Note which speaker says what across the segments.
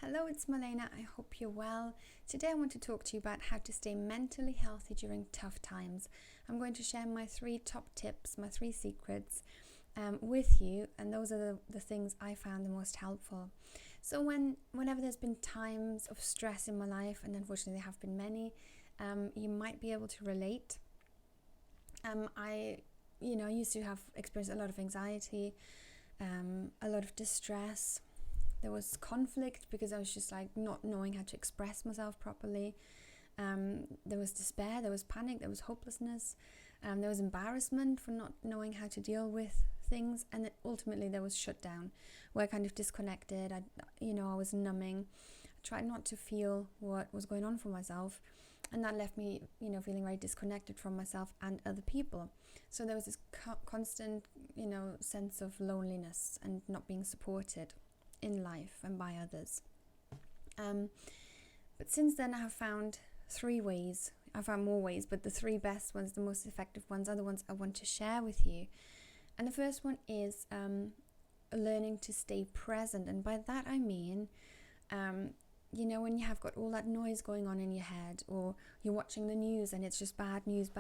Speaker 1: Hello, it's Marlena. I hope you're well. Today I want to talk to you about how to stay mentally healthy during tough times. I'm going to share my 3 top tips, my 3 secrets with you, and those are the things I found the most helpful. So whenever there's been times of stress in my life, and unfortunately there have been many, you might be able to relate. I used to have experienced a lot of anxiety, a lot of distress. There was conflict because I was just like not knowing how to express myself properly. There was despair, there was panic, there was hopelessness, there was embarrassment for not knowing how to deal with things, and then ultimately there was shutdown, where I kind of disconnected. I was numbing. I tried not to feel what was going on for myself, and that left me, feeling very disconnected from myself and other people. So there was this constant, sense of loneliness and not being supported in life and by others. But since then I have found 3 ways. I found more ways, but the 3 best ones, the most effective ones, are the ones I want to share with you. And the first one is learning to stay present. And by that I mean, when you have got all that noise going on in your head, or you're watching the news and it's just bad news,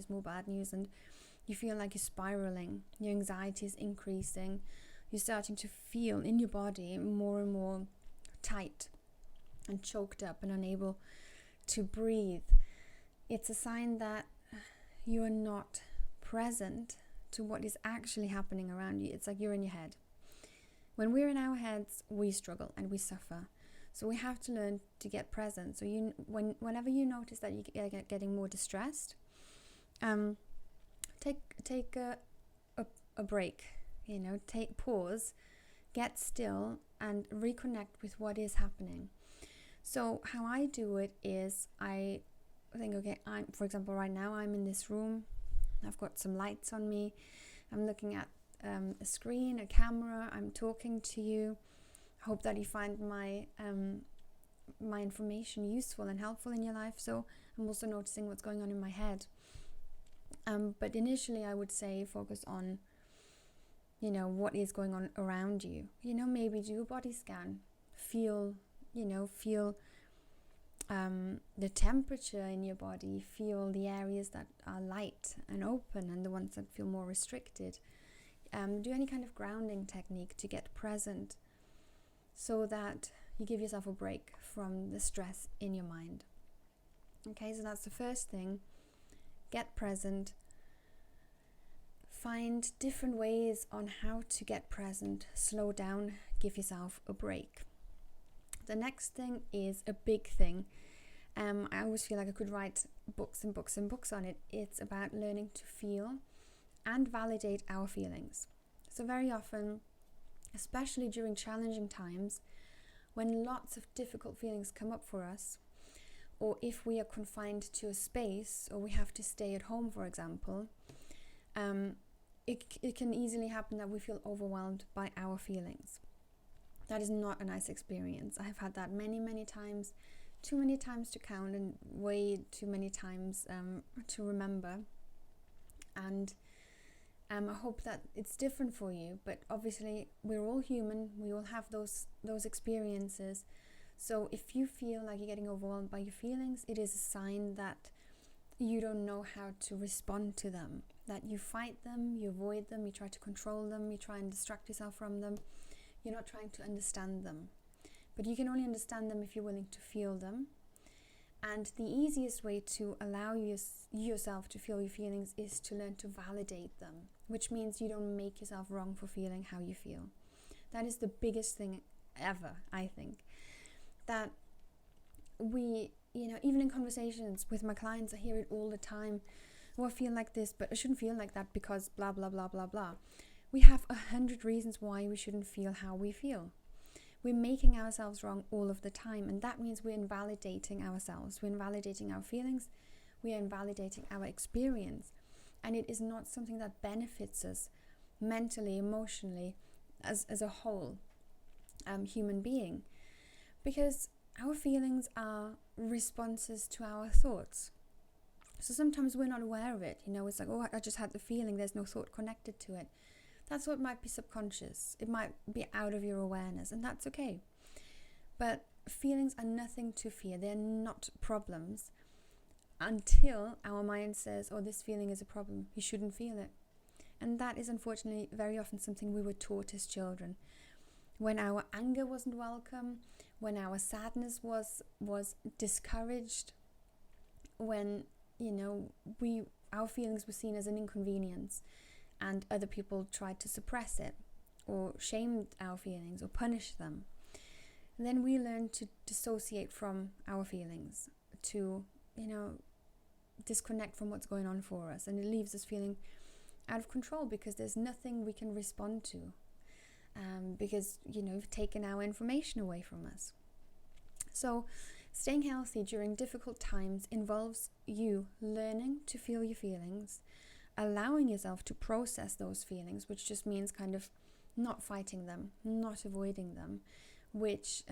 Speaker 1: more bad news, and you feel like you're spiraling, your anxiety is increasing, you're starting to feel in your body more and more tight and choked up and unable to breathe. It's a sign that you are not present to what is actually happening around you. It's like you're in your head. When we're in our heads, we struggle and we suffer. So we have to learn to get present. So whenever you notice that you're getting more distressed, take a break. Pause, get still, and reconnect with what is happening. So how I do it is I think, okay, for example, right now I'm in this room. I've got some lights on me. I'm looking at a screen, a camera. I'm talking to you. I hope that you find my information useful and helpful in your life. So I'm also noticing what's going on in my head. But initially I would say focus on what is going on around you. Maybe do a body scan, feel the temperature in your body, feel the areas that are light and open and the ones that feel more restricted. Do any kind of grounding technique to get present, so that you give yourself a break from the stress in your mind. Okay, so that's the first thing. Get present. Find different ways on how to get present. Slow down, give yourself a break. The next thing is a big thing. I always feel like I could write books and books and books on it. It's about learning to feel and validate our feelings. So very often, especially during challenging times, when lots of difficult feelings come up for us, or if we are confined to a space, or we have to stay at home, for example, it can easily happen that we feel overwhelmed by our feelings. That is not a nice experience. I have had that many, many times, too many times to count, and way too many times to remember. And I hope that it's different for you, but obviously we're all human. We all have those experiences. So if you feel like you're getting overwhelmed by your feelings, it is a sign that you don't know how to respond to them, that you fight them, you avoid them, you try to control them, you try and distract yourself from them. You're not trying to understand them. But you can only understand them if you're willing to feel them. And the easiest way to allow yourself to feel your feelings is to learn to validate them, which means you don't make yourself wrong for feeling how you feel. That is the biggest thing ever, I think. That we, even in conversations with my clients, I hear it all the time. Oh, I feel like this, but I shouldn't feel like that because blah, blah, blah, blah, blah. We have 100 reasons why we shouldn't feel how we feel. We're making ourselves wrong all of the time, and that means we're invalidating ourselves. We're invalidating our feelings. We are invalidating our experience. And it is not something that benefits us mentally, emotionally, as a whole human being. Because our feelings are responses to our thoughts. So sometimes we're not aware of it. It's like, oh, I just had the feeling, there's no thought connected to it. That's what might be subconscious. It might be out of your awareness, and that's okay. But feelings are nothing to fear. They're not problems until our mind says, oh, this feeling is a problem, you shouldn't feel it. And that is unfortunately very often something we were taught as children. When our anger wasn't welcome, when our sadness was discouraged, when our feelings were seen as an inconvenience and other people tried to suppress it or shamed our feelings or punished them, then we learn to dissociate from our feelings, to disconnect from what's going on for us, and it leaves us feeling out of control because there's nothing we can respond to, because you've taken our information away from us. So staying healthy during difficult times involves you learning to feel your feelings, allowing yourself to process those feelings, which just means kind of not fighting them, not avoiding them, which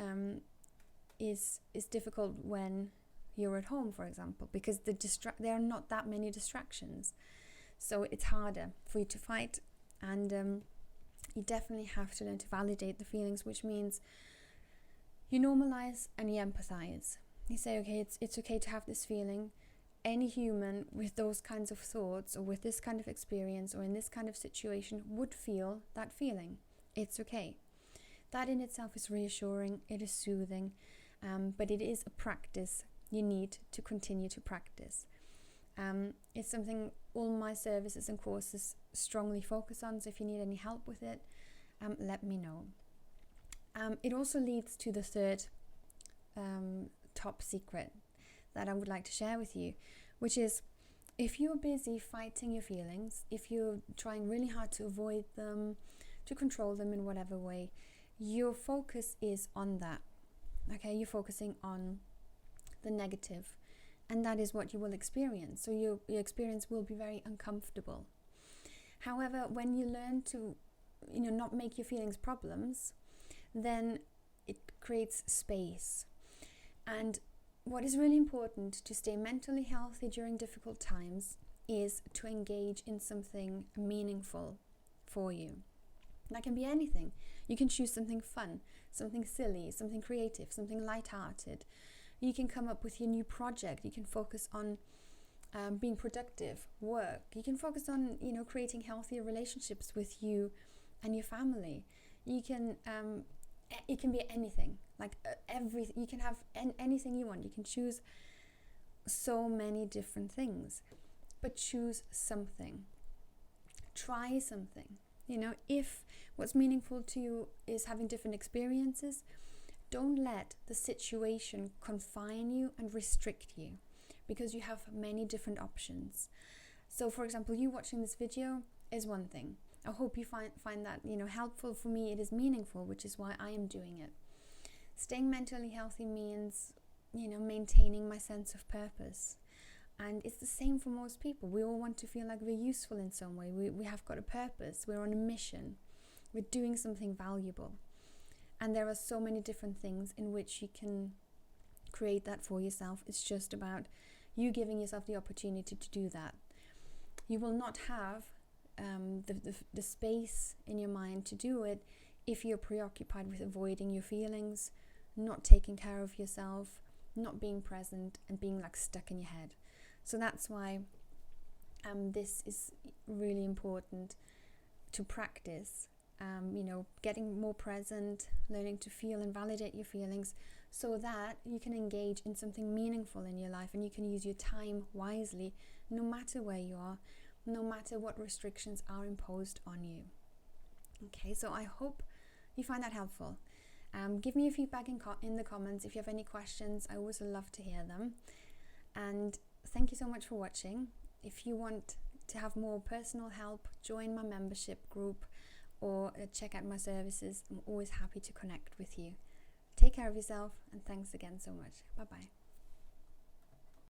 Speaker 1: is difficult when you're at home, for example, because there are not that many distractions. So it's harder for you to fight, and you definitely have to learn to validate the feelings, which means you normalize and you empathize. You say, okay, it's okay to have this feeling. Any human with those kinds of thoughts or with this kind of experience or in this kind of situation would feel that feeling. It's okay. That in itself is reassuring, it is soothing, but it is a practice you need to continue to practice. It's something all my services and courses strongly focus on, so if you need any help with it, let me know. It also leads to the third top secret that I would like to share with you, which is, if you're busy fighting your feelings, if you're trying really hard to avoid them, to control them in whatever way, your focus is on that. Okay, you're focusing on the negative, and that is what you will experience. So your experience will be very uncomfortable. However, when you learn to not make your feelings problems, then it creates space. And what is really important to stay mentally healthy during difficult times is to engage in something meaningful for you. That can be anything. You can choose something fun, something silly, something creative, something lighthearted. You can come up with your new project. You can focus on being productive, work. You can focus on creating healthier relationships with you and your family. You can it can be anything, like everything. You can have anything you want. You can choose so many different things, but choose something. Try something. If what's meaningful to you is having different experiences, don't let the situation confine you and restrict you, because you have many different options. So, for example, you watching this video is one thing. I hope you find that helpful. For me, it is meaningful, which is why I am doing it. Staying mentally healthy means maintaining my sense of purpose, and it's the same for most people. We all want to feel like we're useful in some way. We have got a purpose. We're on a mission. We're doing something valuable. And there are so many different things in which you can create that for yourself. It's just about you giving yourself the opportunity to do that. You will not have the space in your mind to do it if you're preoccupied with avoiding your feelings, not taking care of yourself, not being present, and being like stuck in your head. So that's why this is really important to practice. Getting more present, learning to feel and validate your feelings, so that you can engage in something meaningful in your life, and you can use your time wisely, no matter where you are, no matter what restrictions are imposed on you. Okay, so I hope you find that helpful. Give me your feedback in the comments. If you have any questions, I always love to hear them. And thank you so much for watching. If you want to have more personal help, join my membership group or check out my services. I'm always happy to connect with you. Take care of yourself, and thanks again so much. Bye-bye.